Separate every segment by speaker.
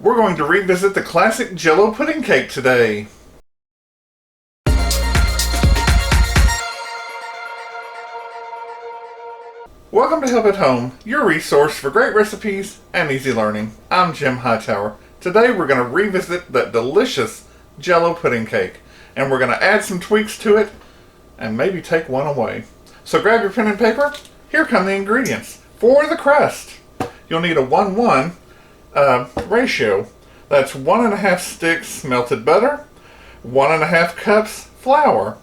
Speaker 1: We're going to revisit the classic Jell-o Pudding Cake today. Welcome to Help at Home, your resource for great recipes and easy learning. I'm Jim Hightower. Today we're going to revisit that delicious Jell-o Pudding Cake, and we're going to add some tweaks to it and maybe take one away. So grab your pen and paper. Here come the ingredients. For the crust, you'll need a 1:1 ratio. That's 1.5 sticks melted butter, 1.5 cups flour,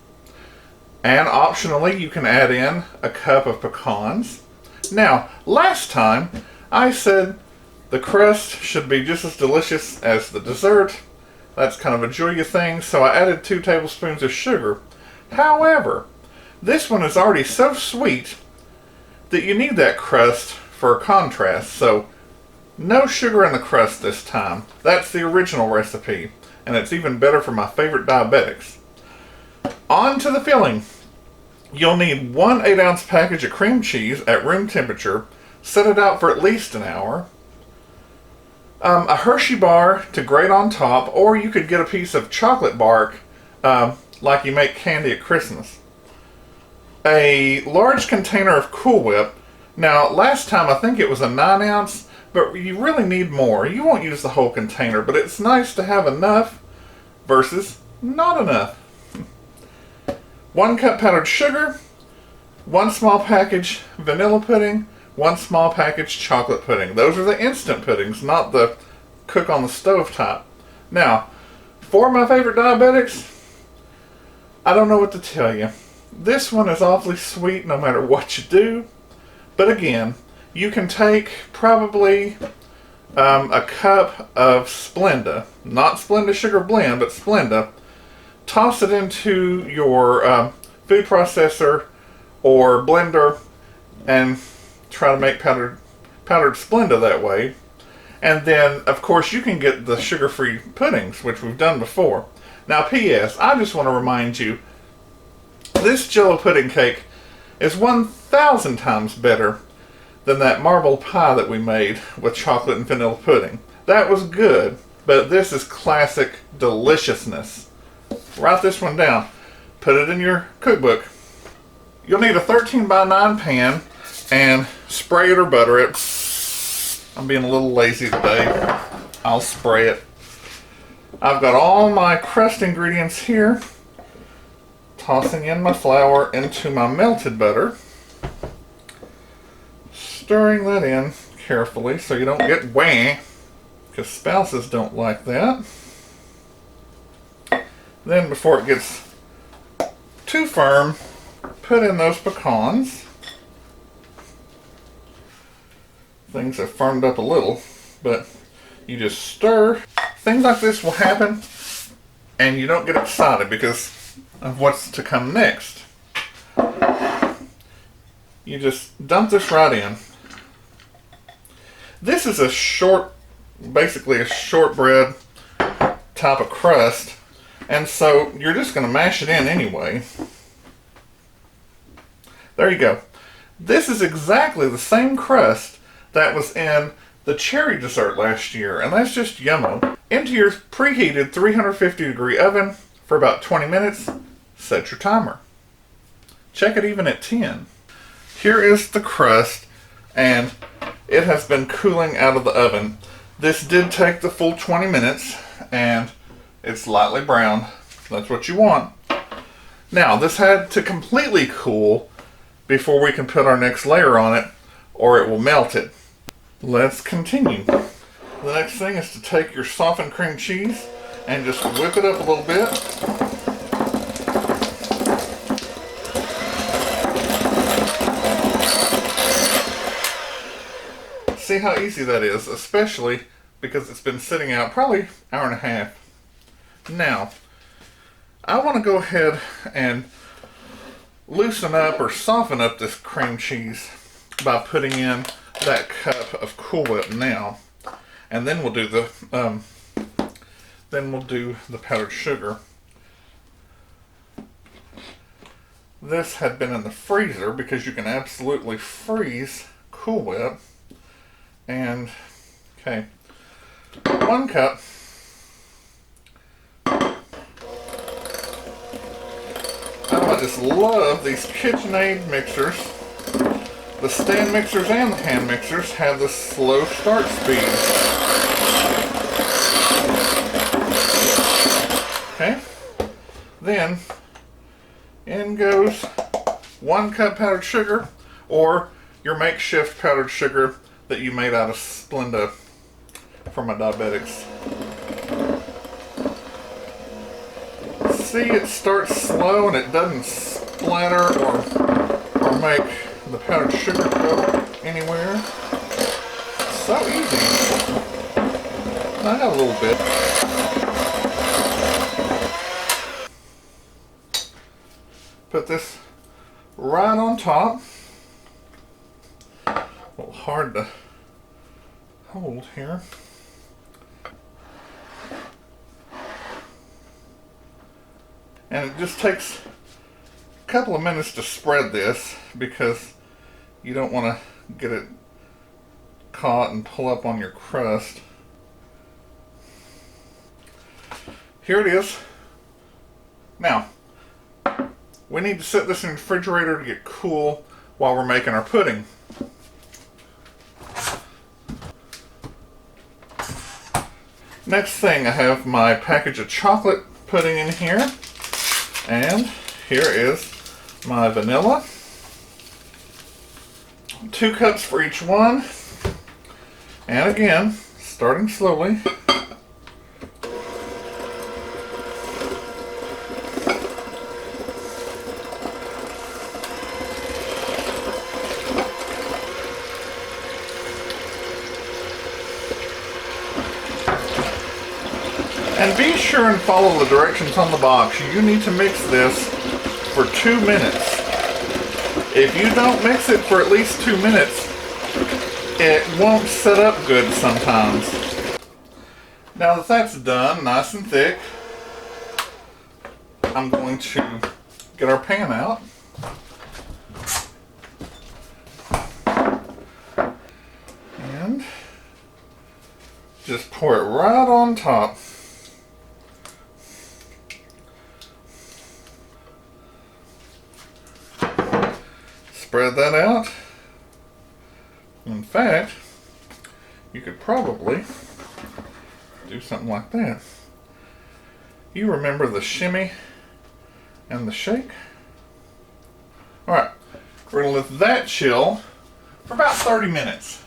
Speaker 1: and optionally you can add in a cup of pecans. Now, last time I said the crust should be just as delicious as the dessert. That's kind of a Julia thing, so I added 2 tablespoons of sugar. However, this one is already so sweet that you need that crust for a contrast, so no sugar in the crust this time. That's the original recipe, and it's even better for my favorite diabetics. On to the filling. You'll need 1 8-ounce package of cream cheese at room temperature. Set it out for at least an hour. A Hershey Bar to grate on top, or you could get a piece of chocolate bark like you make candy at Christmas. A large container of Cool Whip. Now, last time I think it was a 9-ounce, but you really need more. You won't use the whole container, but it's nice to have enough versus not enough. 1 cup powdered sugar, 1 small package vanilla pudding, 1 small package chocolate pudding. Those are the instant puddings, not the cook on the stove type. Now, for my favorite diabetics, I don't know what to tell you. This one is awfully sweet no matter what you do, but again, you can take probably a cup of Splenda, not Splenda sugar blend, but Splenda. Toss it into your food processor or blender and try to make powdered Splenda that way. And then, of course, you can get the sugar-free puddings, which we've done before. Now, P.S., I just want to remind you, this Jell-o Pudding Cake is 1,000 times better than that marble pie that we made with chocolate and vanilla pudding. That was good, but this is classic deliciousness. Write this one down. Put it in your cookbook. You'll need a 13x9 pan and spray it or butter it. I'm being a little lazy today. I'll spray it. I've got all my crust ingredients here. Tossing in my flour into my melted butter. Stirring that in carefully so you don't get wah, because spouses don't like that. Then before it gets too firm, put in those pecans. Things have firmed up a little, but you just stir. Things like this will happen and you don't get excited because of what's to come next. You just dump this right in. This is basically a shortbread type of crust, and so you're just going to mash it in anyway. There you go. This is exactly the same crust that was in the cherry dessert last year, and that's just yummo. Into your preheated 350-degree oven for about 20 minutes. Set your timer. Check it even at 10. Here is the crust, and it has been cooling out of the oven. This did take the full 20 minutes, and it's lightly browned. That's what you want. Now, this had to completely cool before we can put our next layer on it, or it will melt it. Let's continue. The next thing is to take your softened cream cheese and just whip it up a little bit. See how easy that is, especially because it's been sitting out probably an hour and a half. Now, I want to go ahead and loosen up or soften up this cream cheese by putting in that cup of Cool Whip now, and then we'll do the powdered sugar. This had been in the freezer because you can absolutely freeze Cool Whip. And, okay, 1 cup. I just love these KitchenAid mixers. The stand mixers and the hand mixers have the slow start speed. Okay, then in goes 1 cup powdered sugar, or your makeshift powdered sugar that you made out of Splenda for my diabetics. See, it starts slow and it doesn't splatter or make the powdered sugar go anywhere. So easy. I got a little bit. Put this right on top. A little hard to hold here. And it just takes a couple of minutes to spread this because you don't want to get it caught and pull up on your crust. Here it is. Now, we need to set this in the refrigerator to get cool while we're making our pudding. Next thing, I have my package of chocolate pudding in here. And here is my vanilla. 2 cups for each one. And again, starting slowly. And be sure and follow the directions on the box. You need to mix this for 2 minutes. If you don't mix it for at least 2 minutes, it won't set up good sometimes. Now that that's done, nice and thick, I'm going to get our pan out. And just pour it right on top. Spread that out. In fact, you could probably do something like that. You remember the shimmy and the shake? Alright, we're going to let that chill for about 30 minutes.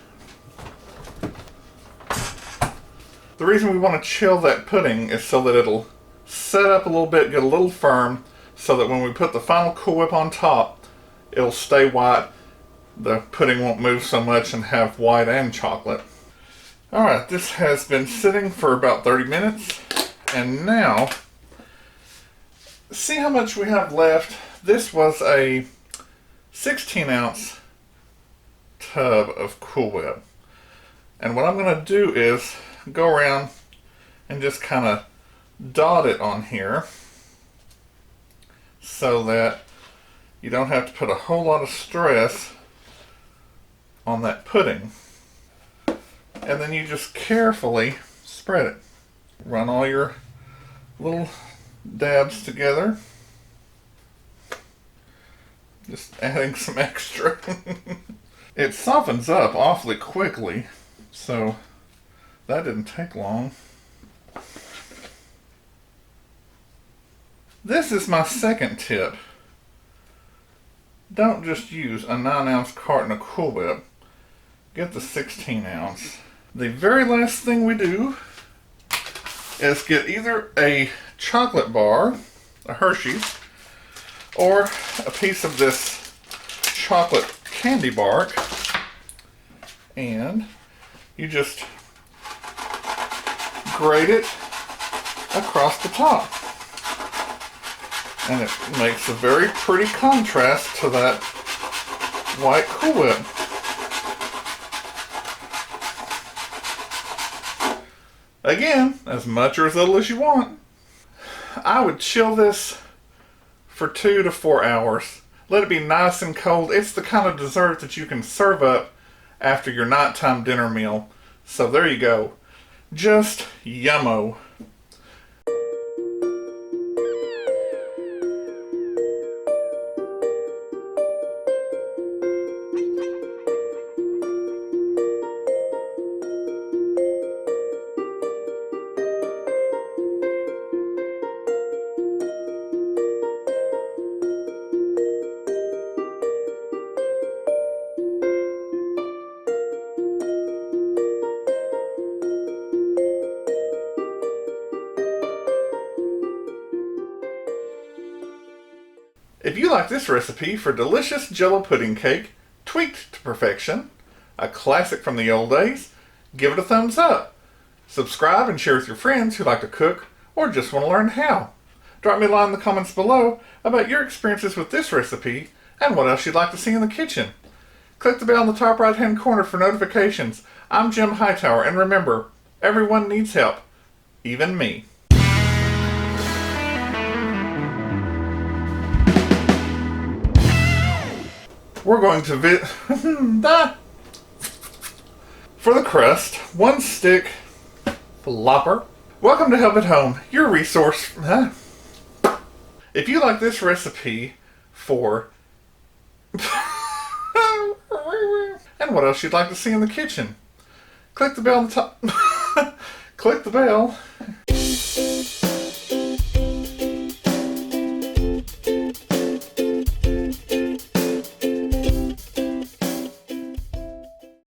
Speaker 1: The reason we want to chill that pudding is so that it'll set up a little bit, get a little firm, so that when we put the final Cool Whip on top, it'll stay white, the pudding won't move so much, and have white and chocolate. Alright, this has been sitting for about 30 minutes, and now, see how much we have left? This was a 16-ounce tub of Cool Whip. And what I'm going to do is go around and just kind of dot it on here so that you don't have to put a whole lot of stress on that pudding. And then you just carefully spread it. Run all your little dabs together. Just adding some extra. It softens up awfully quickly, so that didn't take long. This is my second tip. Don't just use a 9-ounce carton of Cool Whip. Get the 16-ounce. The very last thing we do is get either a chocolate bar, a Hershey's, or a piece of this chocolate candy bark, and you just grate it across the top. And it makes a very pretty contrast to that white Cool Whip. Again, as much or as little as you want. I would chill this for 2 to 4 hours. Let it be nice and cold. It's the kind of dessert that you can serve up after your nighttime dinner meal. So there you go. Just yummo. If you like this recipe for delicious Jell-o pudding cake, tweaked to perfection, a classic from the old days, give it a thumbs up. Subscribe and share with your friends who like to cook or just want to learn how. Drop me a line in the comments below about your experiences with this recipe and what else you'd like to see in the kitchen. Click the bell in the top right hand corner for notifications. I'm Jim Hightower, and remember, everyone needs help, even me. We're going to for the crust, 1 stick flopper. Welcome to Help at Home, your resource. If you like this recipe for and what else you'd like to see in the kitchen, click the bell on the top. Click the bell.